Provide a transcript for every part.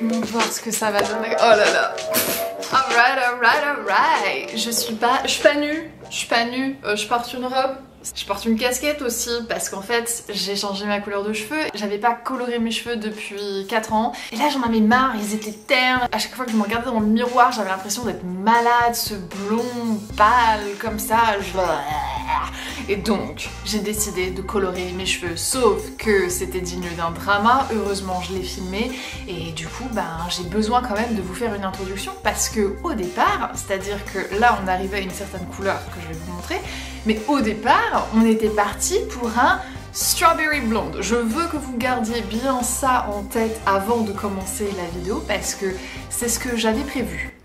On va voir ce que ça va donner. Oh là là. Alright. Je suis pas nue. Je porte une robe. Je porte une casquette aussi parce qu'en fait j'ai changé ma couleur de cheveux. J'avais pas coloré mes cheveux depuis 4 ans. Et là j'en avais marre, ils étaient ternes. À chaque fois que je me regardais dans le miroir, j'avais l'impression d'être malade, ce blond pâle comme ça. Et donc j'ai décidé de colorer mes cheveux. Sauf que c'était digne d'un drama. Heureusement je l'ai filmé. Et du coup j'ai besoin quand même de vous faire une introduction. Parce que au départ, c'est-à-dire que là on arrivait à une certaine couleur que je vais vous montrer. Mais au départ, on était parti pour un strawberry blonde. Je veux que vous gardiez bien ça en tête avant de commencer la vidéo parce que c'est ce que j'avais prévu.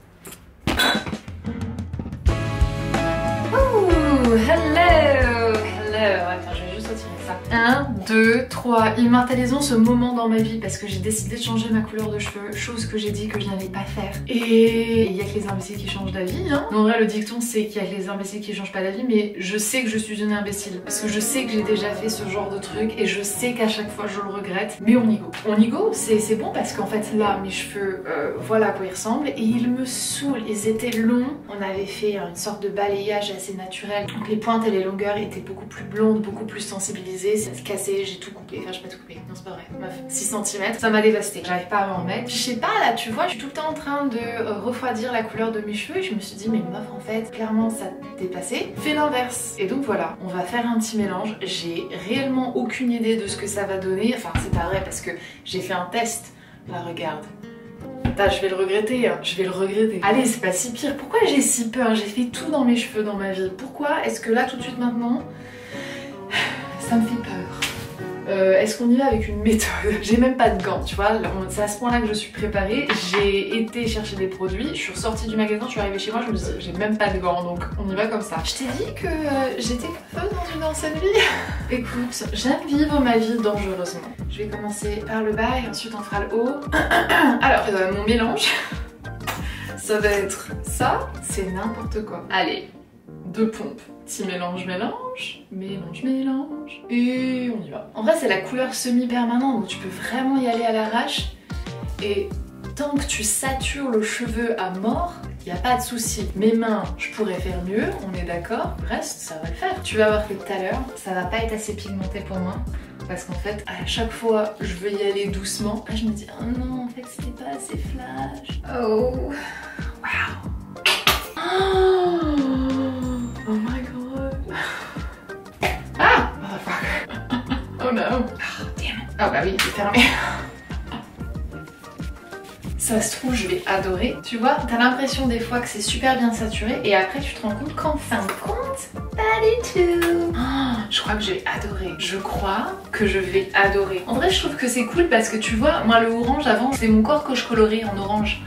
Ouh, hello. Attends, je vais juste retirer ça. 1, 2, 3. Immortalisons ce moment dans ma vie parce que j'ai décidé de changer ma couleur de cheveux, chose que j'ai dit que je n'allais pas faire. Et il y a que les imbéciles qui changent d'avis, hein. En vrai, le dicton c'est qu'il y a que les imbéciles qui changent pas d'avis, mais je sais que je suis une imbécile parce que je sais que j'ai déjà fait ce genre de truc et je sais qu'à chaque fois je le regrette. Mais on y go. On y go, c'est bon parce qu'en fait là, mes cheveux, voilà à quoi ils ressemblent et ils me saoulent. Ils étaient longs. On avait fait une sorte de balayage assez naturel. Donc les pointes et les longueurs étaient beaucoup plus blondes, beaucoup plus sensibilisées. Ça se cassait, j'ai tout coupé. Enfin, j'ai pas tout coupé. Non, c'est pas vrai. Meuf, 6 cm, ça m'a dévasté. J'arrive pas à m'en remettre. Je sais pas, là, tu vois, je suis tout le temps en train de refroidir la couleur de mes cheveux et je me suis dit, mais meuf, en fait, clairement, ça t'est passé. Fais l'inverse. Et donc voilà, on va faire un petit mélange. J'ai réellement aucune idée de ce que ça va donner. Enfin, c'est pas vrai parce que j'ai fait un test. Là, regarde. Putain, je vais le regretter, hein. Je vais le regretter. Allez, c'est pas si pire. Pourquoi j'ai si peur? J'ai fait tout dans mes cheveux dans ma vie. Pourquoi est-ce que là, tout de suite maintenant, ça me fait peur? Est-ce qu'on y va avec une méthode? J'ai même pas de gants, tu vois, c'est à ce point là que je suis préparée. J'ai été chercher des produits, je suis ressortie du magasin, je suis arrivée chez moi, je me suis dit j'ai même pas de gants, donc on y va comme ça. Je t'ai dit que j'étais fun dans une ancienne vie. Écoute, j'aime vivre ma vie dangereusement. Je vais commencer par le bas et ensuite on fera le haut. Alors, mon mélange, ça va être ça, c'est n'importe quoi. Allez, 2 pompes. Petit mélange, et on y va. En vrai c'est la couleur semi-permanente donc tu peux vraiment y aller à l'arrache et tant que tu satures le cheveu à mort, il n'y a pas de souci. Mes mains, je pourrais faire mieux, on est d'accord, le reste ça va le faire. Tu vas voir que tout à l'heure, ça va pas être assez pigmenté pour moi parce qu'en fait à chaque fois je veux y aller doucement. Là je me dis oh non en fait c'était pas assez flash. Oh wow. Oh my god. Ah! Motherfucker. Oh no. Oh damn it. Oh bah oui, c'est fermé. Ça se trouve, je vais adorer. Tu vois, t'as l'impression des fois que c'est super bien saturé et après tu te rends compte qu'en fin de compte, pas du tout. Oh, je crois que je vais adorer. Je crois que je vais adorer. En vrai, je trouve que c'est cool parce que tu vois, moi le orange avant, c'est mon corps que je colorais en orange.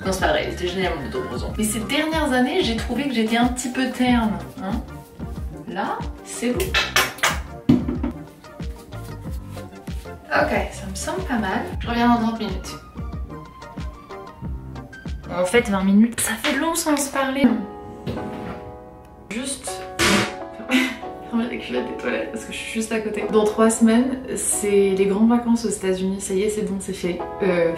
Non, c'est pas vrai, c'était génial mon méthode. Mais ces dernières années, j'ai trouvé que j'étais un petit peu terne. Hein, là, c'est bon. Ok, ça me semble pas mal. Je reviens dans 30 minutes. En fait, 20 minutes, ça fait long sans se parler. Juste... fermer la cuvette des toilettes parce que je suis juste à côté. Dans 3 semaines, c'est les grandes vacances aux États-Unis. Ça y est, c'est bon, c'est fait.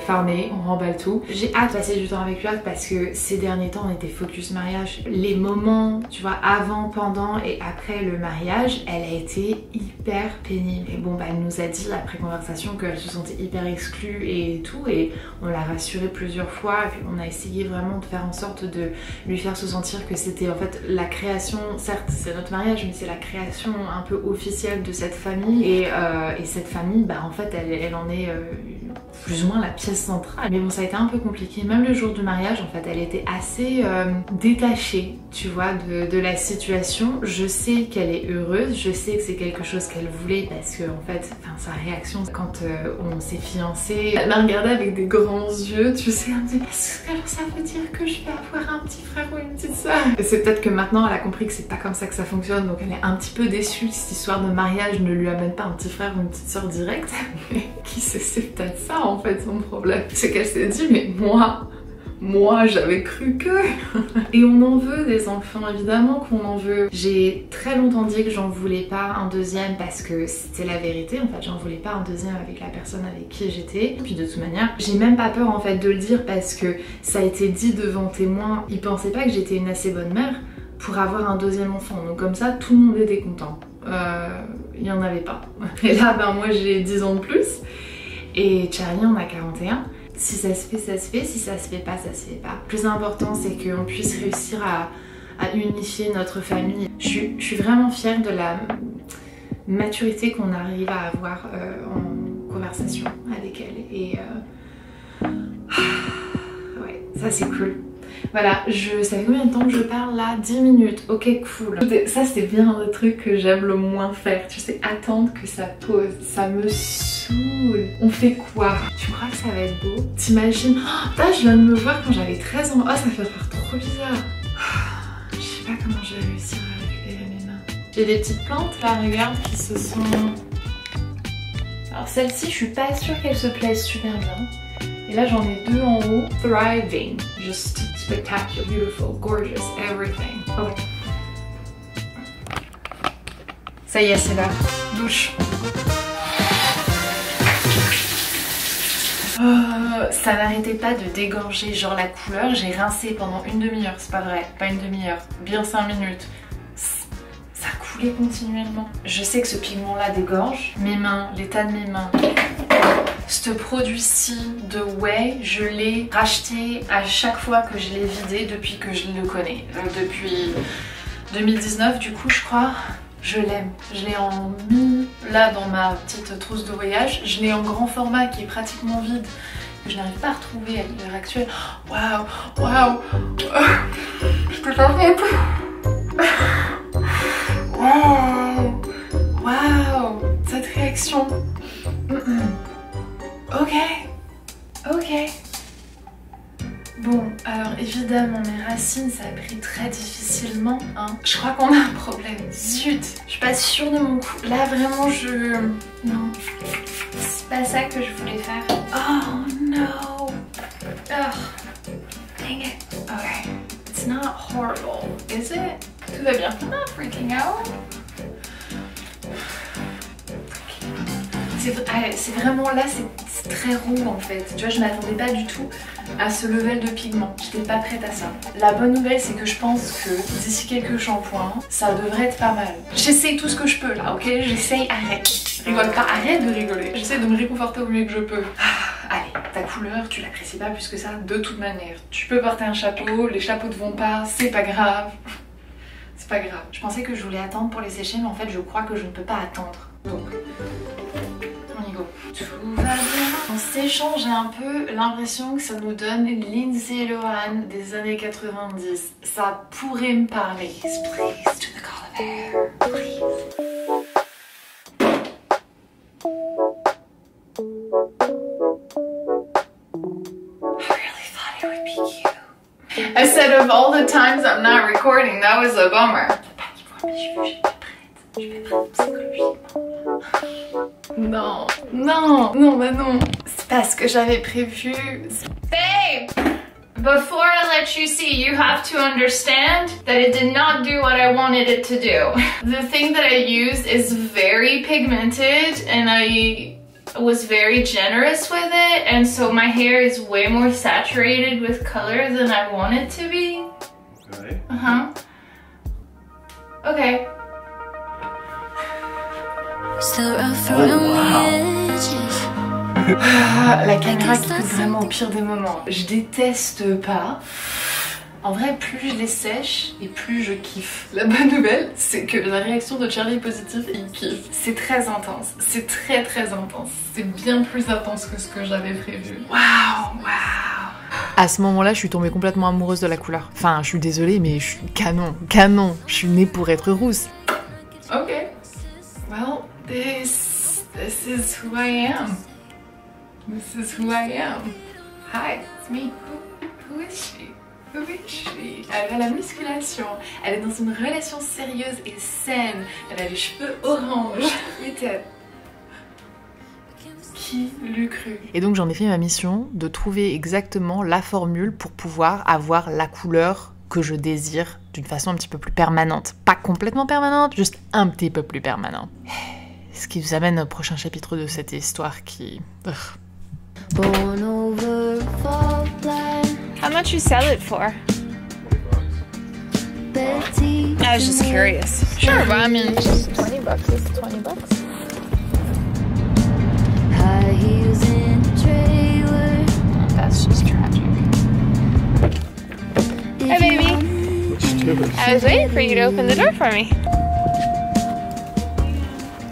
Farmé, on remballe tout. J'ai hâte de passer du temps avec lui parce que ces derniers temps, on était focus mariage. Les moments, tu vois, avant, pendant et après le mariage, elle a été hyper pénible. Et bon, bah, elle nous a dit après conversation qu'elle se sentait hyper exclue et tout. Et on l'a rassurée plusieurs fois. Et puis on a essayé vraiment de faire en sorte de lui faire se sentir que c'était en fait la création. Certes, c'est notre mariage, mais c'est la création un peu officielle de cette famille et cette famille bah en fait elle en est plus ou moins la pièce centrale. Mais bon, ça a été un peu compliqué, même le jour du mariage en fait elle était assez détachée, tu vois, de la situation. Je sais qu'elle est heureuse, je sais que c'est quelque chose qu'elle voulait parce que en fait, sa réaction quand on s'est fiancés, elle m'a regardée avec des grands yeux, tu sais, elle me dit est-ce que ça veut dire que je vais avoir un petit frère ou une petite soeur? C'est peut-être que maintenant elle a compris que c'est pas comme ça que ça fonctionne, donc elle est un petit peu déçue. Cette histoire de mariage ne lui amène pas un petit frère ou une petite soeur direct, mais qui sait, c'est peut-être ça en fait son problème. C'est qu'elle s'est dit mais moi j'avais cru que... Et on en veut des enfants, évidemment qu'on en veut. J'ai très longtemps dit que j'en voulais pas un deuxième parce que c'était la vérité. En fait, j'en voulais pas un deuxième avec la personne avec qui j'étais. Puis de toute manière, j'ai même pas peur en fait de le dire parce que ça a été dit devant témoins. Ils pensaient pas que j'étais une assez bonne mère pour avoir un deuxième enfant. Donc comme ça, tout le monde était content. Il y en avait pas. Et là, ben moi j'ai 10 ans de plus. Et Charlie en a 41. Si ça se fait, ça se fait. Si ça se fait pas, ça se fait pas. Le plus important, c'est qu'on puisse réussir à unifier notre famille. Je suis vraiment fière de la maturité qu'on arrive à avoir en conversation avec elle. Et ouais, ça c'est cool. Voilà, ça fait combien de temps que je parle là? 10 minutes, ok cool. Ça c'est bien le truc que j'aime le moins faire, tu sais, attendre que ça pose, ça me saoule. On fait quoi? Tu crois que ça va être beau? T'imagines? Oh, là je viens de me voir quand j'avais 13 ans, oh ça fait faire trop bizarre. Je sais pas comment je vais réussir à récupérer mes mains. J'ai des petites plantes là, regarde, qui se sont... Alors celle-ci, je suis pas sûre qu'elle se plaise super bien. Et là j'en ai deux en haut. Thriving, just spectacular, beautiful, gorgeous, everything. Ok. Ça y est, c'est l'heure. Douche. Ça n'arrêtait pas de dégorger, genre la couleur. J'ai rincé pendant une demi-heure, c'est pas vrai, pas une demi-heure, bien 5 minutes. Ça coulait continuellement. Je sais que ce pigment-là dégorge. Mes mains, l'état de mes mains. Ce produit-ci de Way, je l'ai racheté à chaque fois que je l'ai vidé depuis que je le connais. Depuis 2019 du coup je crois. Je l'aime. Je l'ai en mis là dans ma petite trousse de voyage. Je l'ai en grand format qui est pratiquement vide. Que je n'arrive pas à retrouver à l'heure actuelle. Waouh, waouh. Je peux pas faire. Waouh, waouh. Cette réaction. Ok, ok. Bon, alors évidemment mes racines ça a pris très difficilement, hein. Je crois qu'on a un problème. Zut, je suis pas sûre de mon coup. Là vraiment non, c'est pas ça que je voulais faire. Oh no. Ugh. Dang it. Okay. It's not horrible, is it? Tout va bien. I'm not freaking out. C'est vraiment là, c'est très roux en fait. Tu vois, je m'attendais pas du tout à ce level de pigment. J'étais pas prête à ça. La bonne nouvelle, c'est que je pense que d'ici quelques shampoings, ça devrait être pas mal. J'essaye tout ce que je peux là, ok? J'essaye, arrête. Rigole pas, arrête de rigoler. J'essaie de me réconforter au mieux que je peux. Allez, ta couleur, tu l'apprécies pas plus que ça de toute manière. Tu peux porter un chapeau, les chapeaux te vont pas, c'est pas grave. C'est pas grave. Je pensais que je voulais attendre pour les sécher, mais en fait, je crois que je ne peux pas attendre. Donc... tout va bien. En séchant, j'ai un peu l'impression que ça nous donne Lindsay Lohan des années 90. Ça pourrait me parler. Please, to the color there. Please. I really thought it would be you. I said of all the times I'm not recording, that was a bummer. Je vais prendre psychologiquement. Non, non, non, bah non. C'est pas ce que j'avais prévu. Babe! Before I let you see, you have to understand that it did not do what I wanted it to do. The thing that I used is very pigmented and I was very generous with it, and so my hair is way more saturated with color than I want it to be. Really? Uh-huh. Okay. La caméra qui coûte vraiment au pire des moments. Je déteste pas. En vrai, plus je les sèche et plus je kiffe. La bonne nouvelle, c'est que la réaction de Charlie est positive et il kiffe. C'est très intense. C'est très très intense. C'est bien plus intense que ce que j'avais prévu. Waouh, waouh. À ce moment-là, je suis tombée complètement amoureuse de la couleur. Enfin, je suis désolée, mais je suis canon, canon. Je suis née pour être rousse. Ok. Well, this is who I am. This is who I am. Hi, it's me. Who is she? Who is she? Elle va à la musculation. Elle est dans une relation sérieuse et saine. Elle a les cheveux orange. Qui Qui l'eût cru? Et donc j'en ai fait ma mission de trouver exactement la formule pour pouvoir avoir la couleur que je désire d'une façon un petit peu plus permanente. Pas complètement permanente, juste un petit peu plus permanente. Ce qui nous amène au prochain chapitre de cette histoire qui... How much you sell it for? I was just curious. Sure, but I mean, just 20 bucks is 20 bucks. That's just tragic. Hi, baby. I was waiting for you to open the door for me.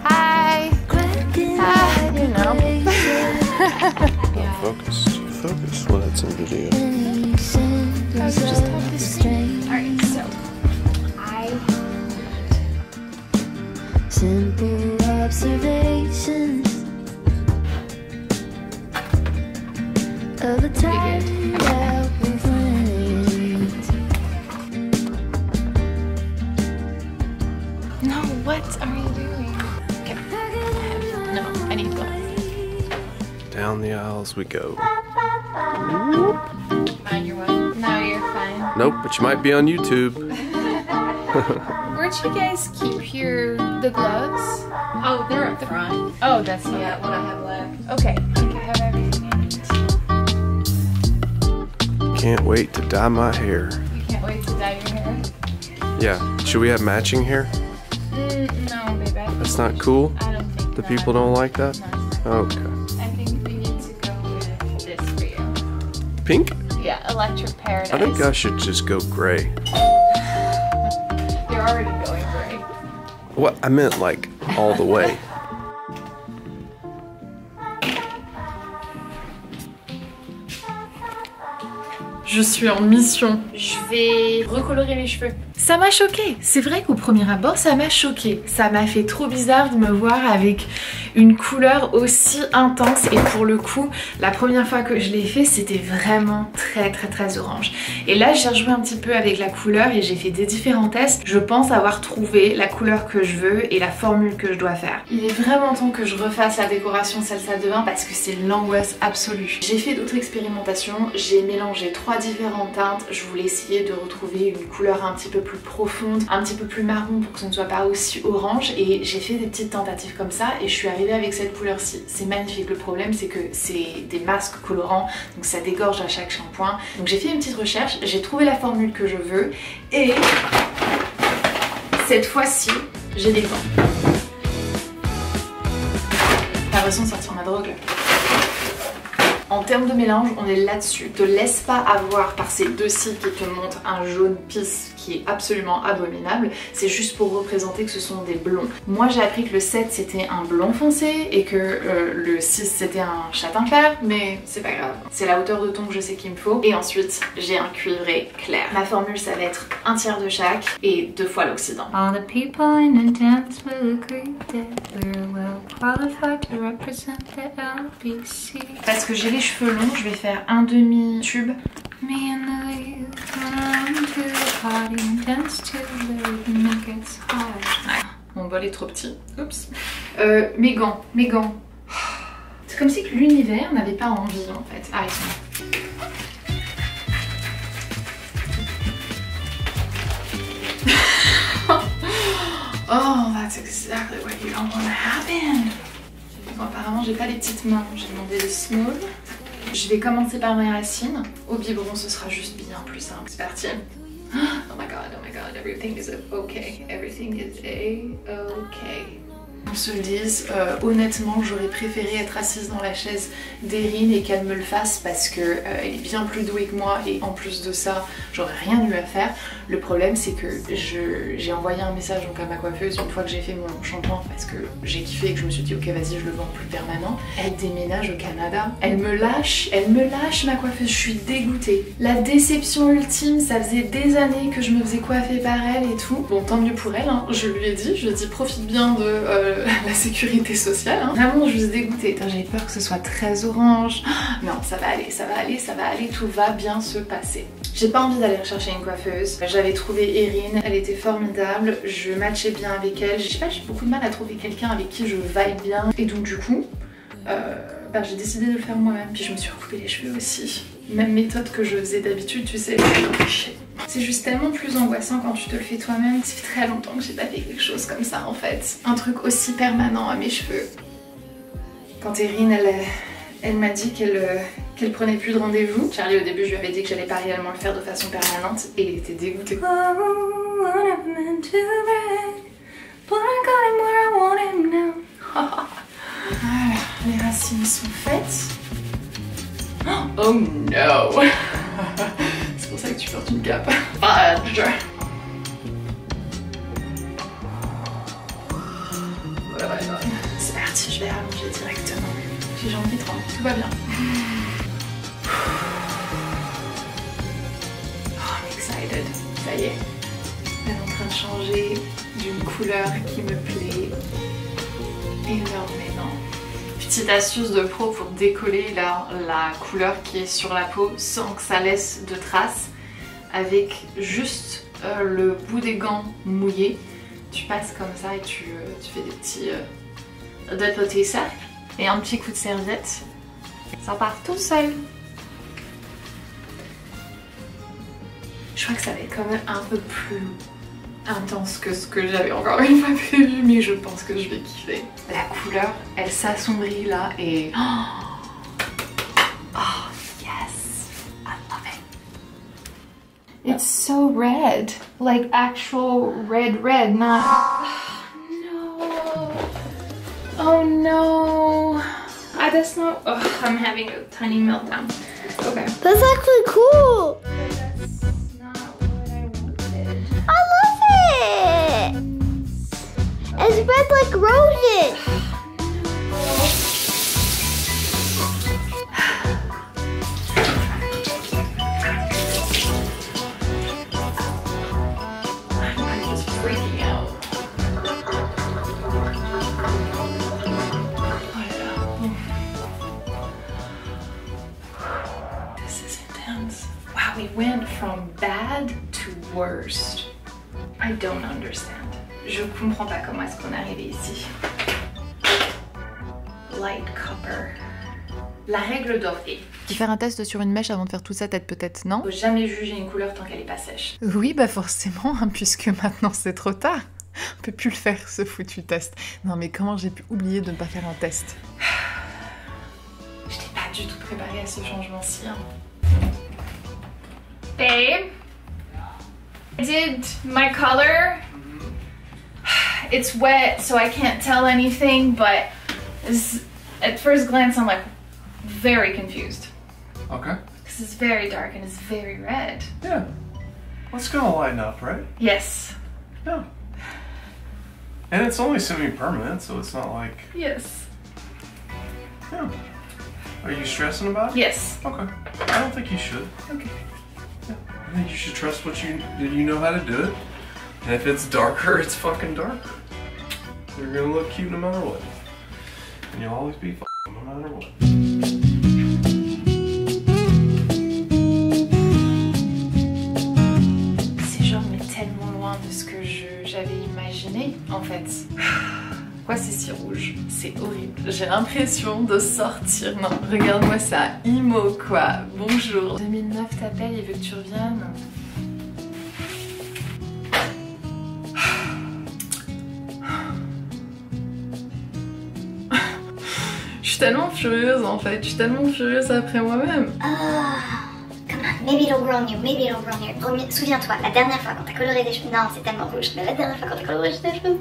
Hi. You know. Focus. Focus. Well, that's in video. I was just talking. Alright, so simple observations of a tired out friends. No, what are you doing? Okay. No, I need one. Down the aisles we go. Mind your one. No, you're fine. Nope, but you might be on YouTube. Where'd you guys keep the gloves? Oh, they're up front. Oh, that's What I have left. Okay. I think I have everything I need. Can't wait to dye my hair. You can't wait to dye your hair? Yeah, should we have matching hair? No, baby. That's not cool? I don't think The that. people don't like that? No, it's not. Okay. I think we need to go with this for you. Pink? Yeah, Electric Paradise. I think I should just go gray. You're already going gray. What? I meant like all the way. Je suis en mission. Je vais recolorer les cheveux. Ça m'a choqué. C'est vrai qu'au premier abord, ça m'a choqué. Ça m'a fait trop bizarre de me voir avec une couleur aussi intense. Et pour le coup, la première fois que je l'ai fait, c'était vraiment très orange. Et là, j'ai rejoué un petit peu avec la couleur et j'ai fait des différents tests. Je pense avoir trouvé la couleur que je veux et la formule que je dois faire. Il est vraiment temps que je refasse la décoration salsa de vin parce que c'est l'angoisse absolue. J'ai fait d'autres expérimentations. J'ai mélangé 3 différentes teintes. Je voulais essayer de retrouver une couleur un petit peu plus profonde, un petit peu plus marron pour que ce ne soit pas aussi orange, et j'ai fait des petites tentatives comme ça et je suis arrivée avec cette couleur-ci. C'est magnifique. Le problème, c'est que c'est des masques colorants, donc ça dégorge à chaque shampoing. Donc j'ai fait une petite recherche, j'ai trouvé la formule que je veux et cette fois-ci, j'ai des gants. T'as l'impression de sortir ma drogue là. En termes de mélange, on est là-dessus. Te laisse pas avoir par ces deux cils qui te montrent un jaune pisse qui est absolument abominable. C'est juste pour représenter que ce sont des blonds. Moi j'ai appris que le 7 c'était un blond foncé et que le 6 c'était un châtain clair, mais c'est pas grave. C'est la hauteur de ton que je sais qu'il me faut. Et ensuite j'ai un cuivré clair. Ma formule ça va être un tiers de chaque et 2 fois l'oxydant. All the people in attendance will agree that we're well qualified to represent the LBC. Parce que j'ai les cheveux longs, je vais faire un demi-tube. Me and the lead come to the party and dance to the rhythm it gets hard. Mon bol est trop petit. Oups. Mes gants. C'est comme si que l'univers n'avait pas envie en fait. Ah, ils sont là. Oh, that's exactly what you don't want to happen. Bon, apparemment, j'ai pas les petites mains. J'ai demandé les small. Je vais commencer par mes racines. Au biberon, ce sera juste bien plus simple. C'est parti. Oh my god, everything is okay. Everything is a-okay. On se le dise, honnêtement, j'aurais préféré être assise dans la chaise d'Erin et qu'elle me le fasse parce que elle est bien plus douée que moi et en plus de ça, j'aurais rien eu à faire. Le problème, c'est que j'ai envoyé un message donc à ma coiffeuse une fois que j'ai fait mon shampoing parce que j'ai kiffé et que je me suis dit ok, vas-y, je le vends plus permanent. Elle déménage au Canada. Elle me lâche ma coiffeuse. Je suis dégoûtée. La déception ultime, ça faisait des années que je me faisais coiffer par elle et tout. Bon, tant mieux pour elle, hein. Je lui ai dit profite bien de la sécurité sociale. Hein. Vraiment, je suis dégoûtée. J'avais peur que ce soit très orange. Non, ça va aller, tout va bien se passer. J'ai pas envie d'aller rechercher une coiffeuse. J'avais trouvé Erin, elle était formidable, je matchais bien avec elle. Je sais pas, j'ai beaucoup de mal à trouver quelqu'un avec qui je vibe bien. Et donc du coup, Bah, j'ai décidé de le faire moi-même, puis je me suis recoupé les cheveux aussi. Même méthode que je faisais d'habitude, tu sais. C'est juste tellement plus angoissant quand tu te le fais toi-même. Ça fait très longtemps que j'ai pas fait quelque chose comme ça en fait. Un truc aussi permanent à mes cheveux. Quand Erin, elle m'a dit qu'elle prenait plus de rendez-vous. Charlie, au début, je lui avais dit que j'allais pas réellement le faire de façon permanente et il était dégoûté. Voilà, les racines sont faites. Oh no! C'est pour ça que tu portes une cape. Fudge! Voilà, c'est parti, je vais allonger directement. J'ai envie de rentrer, tout va bien. Oh, I'm excited. Ça y est. Elle est en train de changer d'une couleur qui me plaît énormément. Petite astuce de pro pour décoller la couleur qui est sur la peau sans que ça laisse de traces. Avec juste le bout des gants mouillés, tu passes comme ça et tu fais des petits cercles. Et un petit coup de serviette, ça part tout seul. Je crois que ça va être quand même un peu plus intense que ce que j'avais encore une fois prévu, mais je pense que je vais kiffer. La couleur, elle s'assombrit là et... Oh yes, I love it. It's so red, like actual red, not... No. Oh no. That's not... Oh, I'm having a tiny meltdown. Okay. That's actually cool. That's not what I wanted. I love it. It's red like roses. I'm just freaking out. This is intense. Wow, we went from bad to worst. I don't understand. Je comprends pas comment est-ce qu'on est arrivé ici. Light copper. La règle d'or est... Faire un test sur une mèche avant de faire tout ça, peut-être, non? Faut jamais juger une couleur tant qu'elle est pas sèche. Oui, bah forcément, hein, puisque maintenant c'est trop tard. On peut plus le faire, ce foutu test. Non mais comment j'ai pu oublier de ne pas faire un test? Je t'ai pas du tout préparée à ce changement-ci. Hein. Babe, I did my color. It's wet, so I can't tell anything, but at first glance I'm like very confused. Okay. Because it's very dark and it's very red. Yeah. Well, it's gonna lighten up, right? Yes. Yeah. And it's only semi-permanent, so it's not like... Yes. Yeah. Are you stressing about it? Yes. Okay. I don't think you should. Okay. Yeah. I think you should trust what you know how to do it. And if it's darker, it's fucking darker. You're gonna look cute no matter what. And you'll always be fucking no matter what. C'est genre mais tellement loin de ce que j'avais imaginé en fait. Pourquoi c'est si rouge? C'est horrible. J'ai l'impression de sortir. Non, regarde-moi ça. Imo quoi. Bonjour. 2009 t'appelle, il veut que tu reviennes. Je suis tellement furieuse en fait. Je suis tellement furieuse après moi-même. Come on, maybe it'll grow on you, maybe it'll grow on you. Souviens-toi, la dernière fois quand t'as coloré des cheveux, non, c'est tellement rouge, mais la dernière fois quand t'as coloré des cheveux,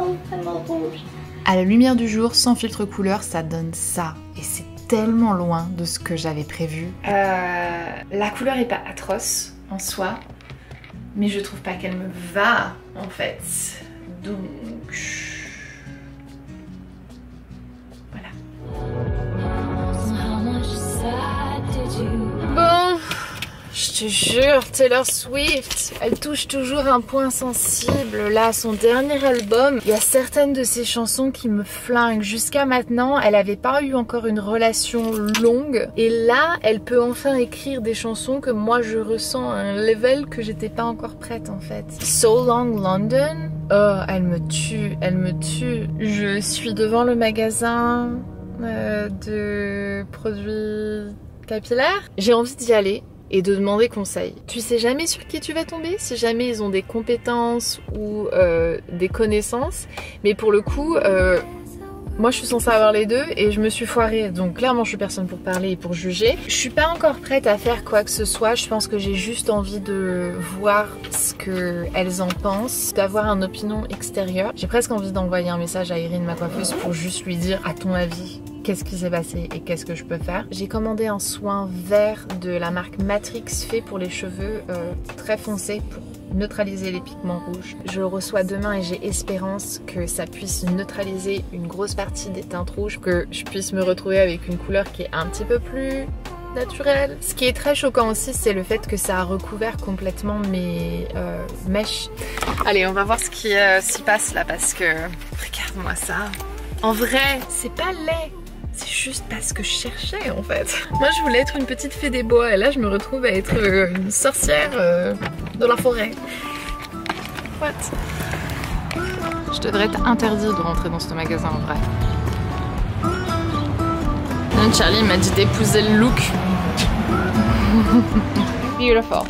oh, tellement rouge. À la lumière du jour, sans filtre couleur, ça donne ça. Et c'est tellement loin de ce que j'avais prévu. La couleur est pas atroce en soi, mais je trouve pas qu'elle me va en fait. Donc... voilà. Bon, je te jure, Taylor Swift, elle touche toujours un point sensible. Là, son dernier album, il y a certaines de ses chansons qui me flinguent. Jusqu'à maintenant, elle avait pas eu encore une relation longue. Et là, elle peut enfin écrire des chansons que moi je ressens à un level que j'étais pas encore prête en fait. So Long London, oh, elle me tue, elle me tue. Je suis devant le magasin. de produits capillaires. J'ai envie d'y aller et de demander conseil. Tu sais jamais sur qui tu vas tomber, si jamais ils ont des compétences ou des connaissances, mais pour le coup moi je suis censée avoir les deux et je me suis foirée, donc clairement je suis personne pour parler et pour juger. Je suis pas encore prête à faire quoi que ce soit, je pense que j'ai juste envie de voir ce qu'elles en pensent, d'avoir une opinion extérieure. J'ai presque envie d'envoyer un message à Irine, ma coiffeuse, pour juste lui dire à ton avis qu'est-ce qui s'est passé et qu'est-ce que je peux faire. J'ai commandé un soin vert de la marque Matrix fait pour les cheveux très foncés pour neutraliser les pigments rouges. Je le reçois demain et j'ai espérance que ça puisse neutraliser une grosse partie des teintes rouges, que je puisse me retrouver avec une couleur qui est un petit peu plus naturelle. Ce qui est très choquant aussi, c'est le fait que ça a recouvert complètement mes mèches. Allez, on va voir ce qui s'y passe là, parce que regarde-moi ça. En vrai, c'est pas laid. C'est juste parce que je cherchais en fait. Moi je voulais être une petite fée des bois et là je me retrouve à être une sorcière de la forêt. What? Je devrais être interdit de rentrer dans ce magasin en vrai. Non, Charlie m'a dit d'épouser le look. Beautiful.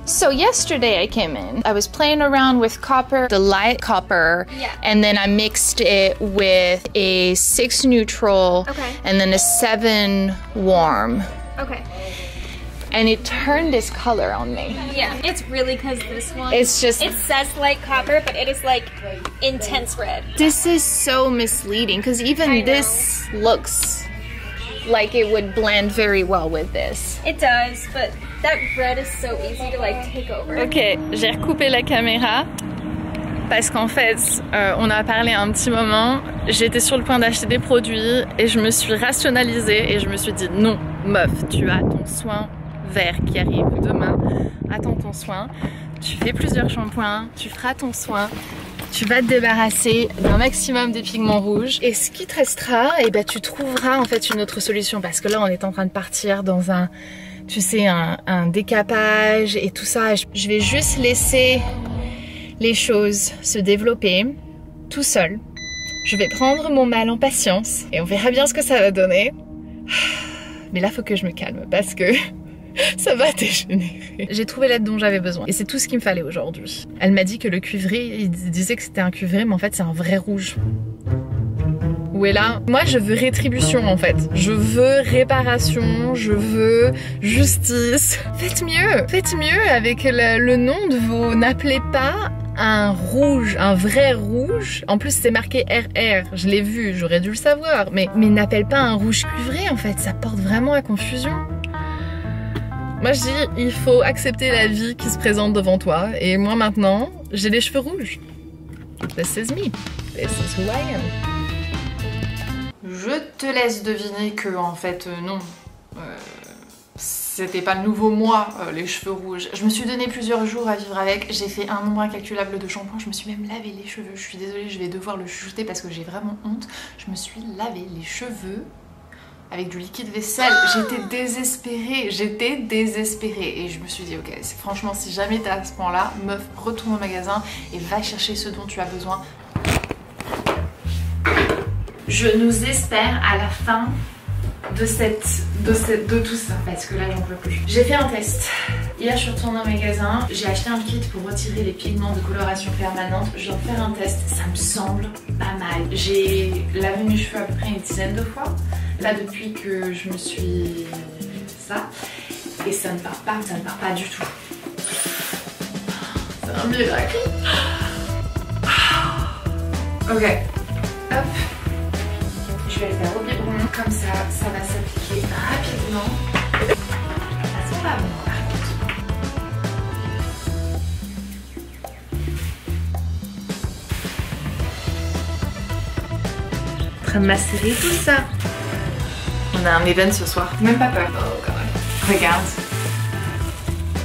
So yesterday I came in, I was playing around with copper, the light copper, and then I mixed it with a 6 neutral, and then a 7 warm. Okay. And it turned this color on me. Yeah, it's really because this one, It's just, it says light copper, but it is like intense red. this is so misleading because even this looks like it would blend very well with this. It does, but that red is so easy to like take over. Ok, j'ai recoupé la caméra parce qu'en fait, on a parlé un petit moment. J'étais sur le point d'acheter des produits et je me suis rationalisée et je me suis dit non, meuf, tu as ton soin vert qui arrive demain. Attends ton soin. Tu fais plusieurs shampoings, tu feras ton soin. Tu vas te débarrasser d'un maximum des pigments rouges et ce qui te restera, eh ben, tu trouveras en fait une autre solution parce que là on est en train de partir dans un, tu sais, un décapage et tout ça. Je vais juste laisser les choses se développer tout seul. Je vais prendre mon mal en patience et on verra bien ce que ça va donner. Mais là faut que je me calme parce que ça va dégénérer. J'ai trouvé l'aide dont j'avais besoin et c'est tout ce qu'il me fallait aujourd'hui. Elle m'a dit que le cuivré, il disait que c'était un cuivré, mais en fait c'est un vrai rouge. Où est là? Moi je veux rétribution en fait. Je veux réparation, je veux justice. Faites mieux avec le nom de vos... N'appelez pas un rouge, un vrai rouge. En plus c'est marqué RR, je l'ai vu, j'aurais dû le savoir. Mais n'appelle pas un rouge cuivré en fait, ça porte vraiment à confusion. Moi je dis, il faut accepter la vie qui se présente devant toi. Et moi maintenant, j'ai les cheveux rouges. This is me. This is who I am. Je te laisse deviner que en fait non, c'était pas le nouveau moi, les cheveux rouges. Je me suis donné plusieurs jours à vivre avec, j'ai fait un nombre incalculable de shampoings, je me suis même lavé les cheveux. Je suis désolée, je vais devoir le chuchoter parce que j'ai vraiment honte. Je me suis lavé les cheveux avec du liquide vaisselle. J'étais désespérée et je me suis dit ok, franchement si jamais t'es à ce point là, meuf, retourne au magasin et va chercher ce dont tu as besoin. Je nous espère à la fin de tout ça parce que là j'en peux plus. J'ai fait un test. Hier je suis retournée au magasin, j'ai acheté un kit pour retirer les pigments de coloration permanente. Je viens de faire un test, ça me semble pas mal. J'ai lavé mes cheveux à peu près une dizaine de fois. Là depuis que je me suis ça et ça ne part pas du tout. C'est un miracle. Ok, hop. Je vais le faire au biberon, comme ça, ça va s'appliquer rapidement. Ça sent pas bon par contre. En train de macérer tout ça. On a un event ce soir, même pas peur. Oh, quand même. Regarde.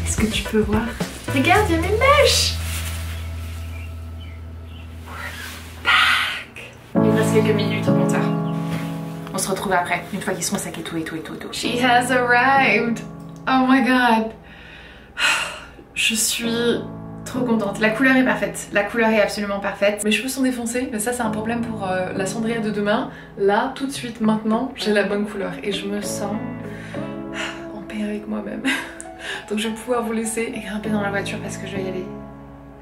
Est-ce que tu peux voir? Regarde, il y a mes mèches. Il me reste quelques minutes au compteur. On se retrouve après, une fois qu'ils seront secs et tout. She has arrived! Oh my god! Je suis Trop contente, la couleur est parfaite, la couleur est absolument parfaite. Mes cheveux sont défoncés, mais ça c'est un problème pour la cendrière de demain. Là, tout de suite, maintenant, j'ai la bonne couleur et je me sens en paix avec moi-même. Donc je vais pouvoir vous laisser et grimper dans la voiture parce que je vais y aller.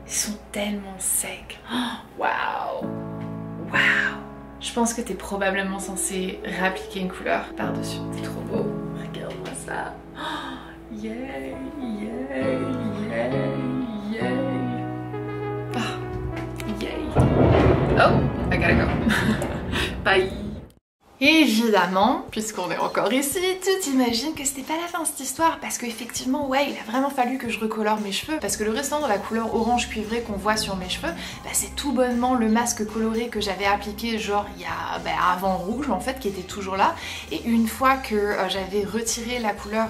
Ils sont tellement secs. Waouh! Waouh! Je pense que t'es probablement censé réappliquer une couleur par-dessus. C'est trop beau, regarde-moi ça. Yay, yay, yay, yay. Oh, yay. Oh, I gotta go. Bye. Évidemment, puisqu'on est encore ici, tu t'imagines que c'était pas la fin de cette histoire parce qu'effectivement, ouais, il a vraiment fallu que je recolore mes cheveux parce que le restant de la couleur orange cuivré qu'on voit sur mes cheveux, bah, c'est tout bonnement le masque coloré que j'avais appliqué genre il y a avant rouge en fait qui était toujours là et une fois que j'avais retiré la couleur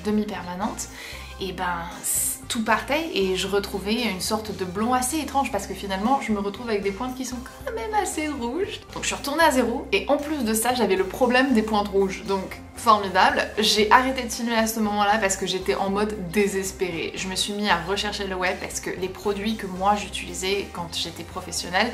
demi-permanente, et ben tout partait et je retrouvais une sorte de blond assez étrange parce que finalement je me retrouve avec des pointes qui sont quand même assez rouges. Donc je suis retournée à zéro et en plus de ça j'avais le problème des pointes rouges, donc formidable. J'ai arrêté de filmer à ce moment-là parce que j'étais en mode désespérée. Je me suis mis à rechercher le web parce que les produits que moi j'utilisais quand j'étais professionnelle,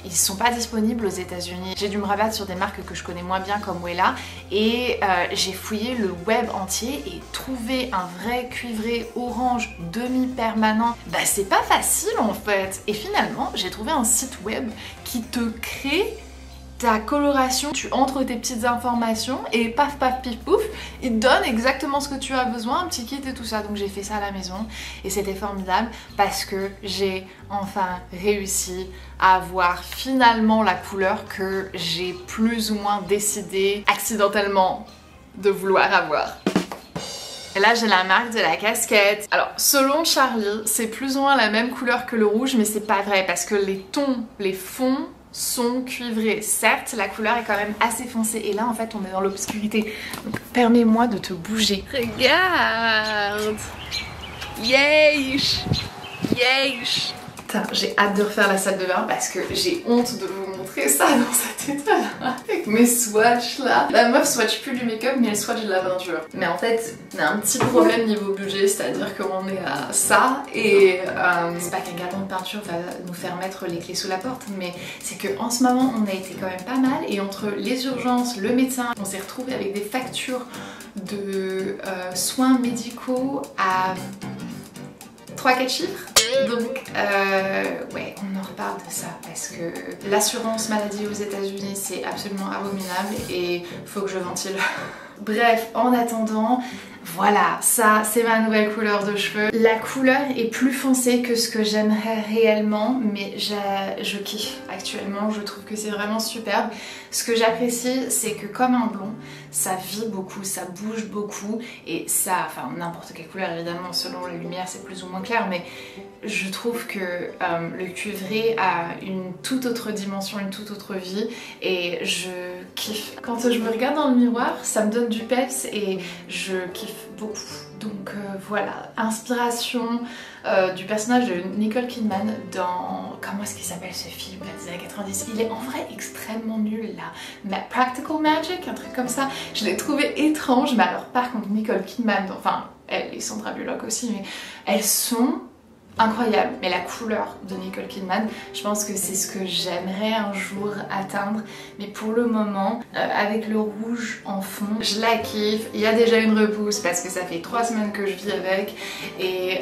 ils sont pas disponibles aux États-Unis. J'ai dû me rabattre sur des marques que je connais moins bien comme Wella et j'ai fouillé le web entier et trouver un vrai cuivré orange demi-permanent, bah c'est pas facile en fait. Et finalement j'ai trouvé un site web qui te crée ta coloration, tu entres tes petites informations et paf paf pif pouf, il te donne exactement ce que tu as besoin, un petit kit et tout ça. Donc j'ai fait ça à la maison et c'était formidable parce que j'ai enfin réussi à avoir finalement la couleur que j'ai plus ou moins décidé accidentellement de vouloir avoir. Et là j'ai la marque de la casquette. Alors selon Charlie, c'est plus ou moins la même couleur que le rouge, mais c'est pas vrai parce que les tons, les fonds sont cuivrés. Certes, la couleur est quand même assez foncée et là en fait on est dans l'obscurité. Donc permets-moi de te bouger. Regarde! Yeesh! Yeesh! Putain, j'ai hâte de refaire la salle de bain parce que j'ai honte de vous montrer ça dans cet état là. Avec mes swatchs là. La meuf swatch plus du make-up mais elle swatch de la peinture. Mais en fait, on a un petit problème niveau budget, c'est-à-dire qu'on est à ça et c'est pas qu'un galon de peinture va nous faire mettre les clés sous la porte, mais c'est qu'en ce moment on a été quand même pas mal et entre les urgences, le médecin, on s'est retrouvé avec des factures de soins médicaux à 3-4 chiffres. Donc ouais, on en reparle de ça parce que l'assurance maladie aux États-Unis c'est absolument abominable et faut que je ventile. Bref, en attendant, voilà, ça c'est ma nouvelle couleur de cheveux. La couleur est plus foncée que ce que j'aimerais réellement, mais je kiffe actuellement, je trouve que c'est vraiment superbe. Ce que j'apprécie, c'est que comme un blond, ça vit beaucoup, ça bouge beaucoup et ça, enfin n'importe quelle couleur évidemment, selon la lumière c'est plus ou moins clair, mais je trouve que le cuivré a une toute autre dimension, une toute autre vie et je kiffe. Quand je me regarde dans le miroir, ça me donne du peps et je kiffe beaucoup. Donc voilà, inspiration du personnage de Nicole Kidman dans... Comment est-ce qu'il s'appelle ce film là, des années 90? Il est en vrai extrêmement nul là. Practical Magic, un truc comme ça. Je l'ai trouvé étrange, mais alors par contre Nicole Kidman, enfin elle et Sandra Bullock aussi, mais elles sont incroyable. Mais la couleur de Nicole Kidman, je pense que c'est ce que j'aimerais un jour atteindre, mais pour le moment avec le rouge en fond, je la kiffe. Il y a déjà une repousse parce que ça fait 3 semaines que je vis avec et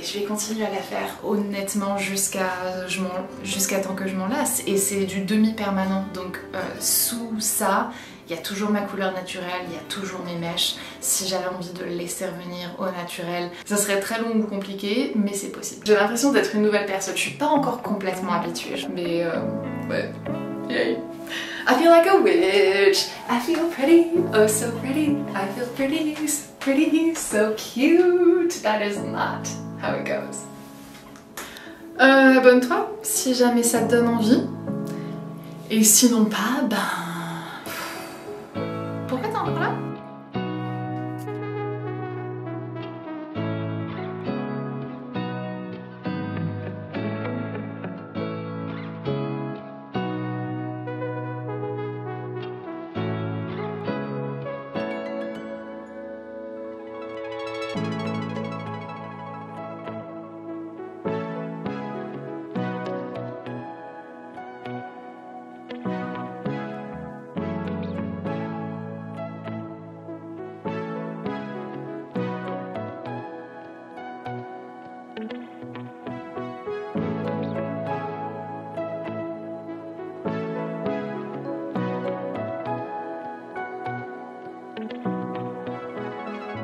je vais continuer à la faire honnêtement jusqu'à temps que je m'en lasse. Et c'est du demi-permanent, donc sous ça il y a toujours ma couleur naturelle, il y a toujours mes mèches. Si j'avais envie de laisser revenir au naturel, ça serait très long ou compliqué, mais c'est possible. J'ai l'impression d'être une nouvelle personne, je suis pas encore complètement habituée, mais ouais, yay. I feel like a witch, I feel pretty, oh so pretty, I feel pretty, so cute. That is not how it goes. Abonne-toi si jamais ça te donne envie, et sinon pas, ben... Pourquoi t'es encore là?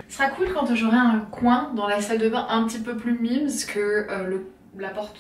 Ce sera cool quand j'aurai un coin dans la salle de bain un petit peu plus mimes que la porte.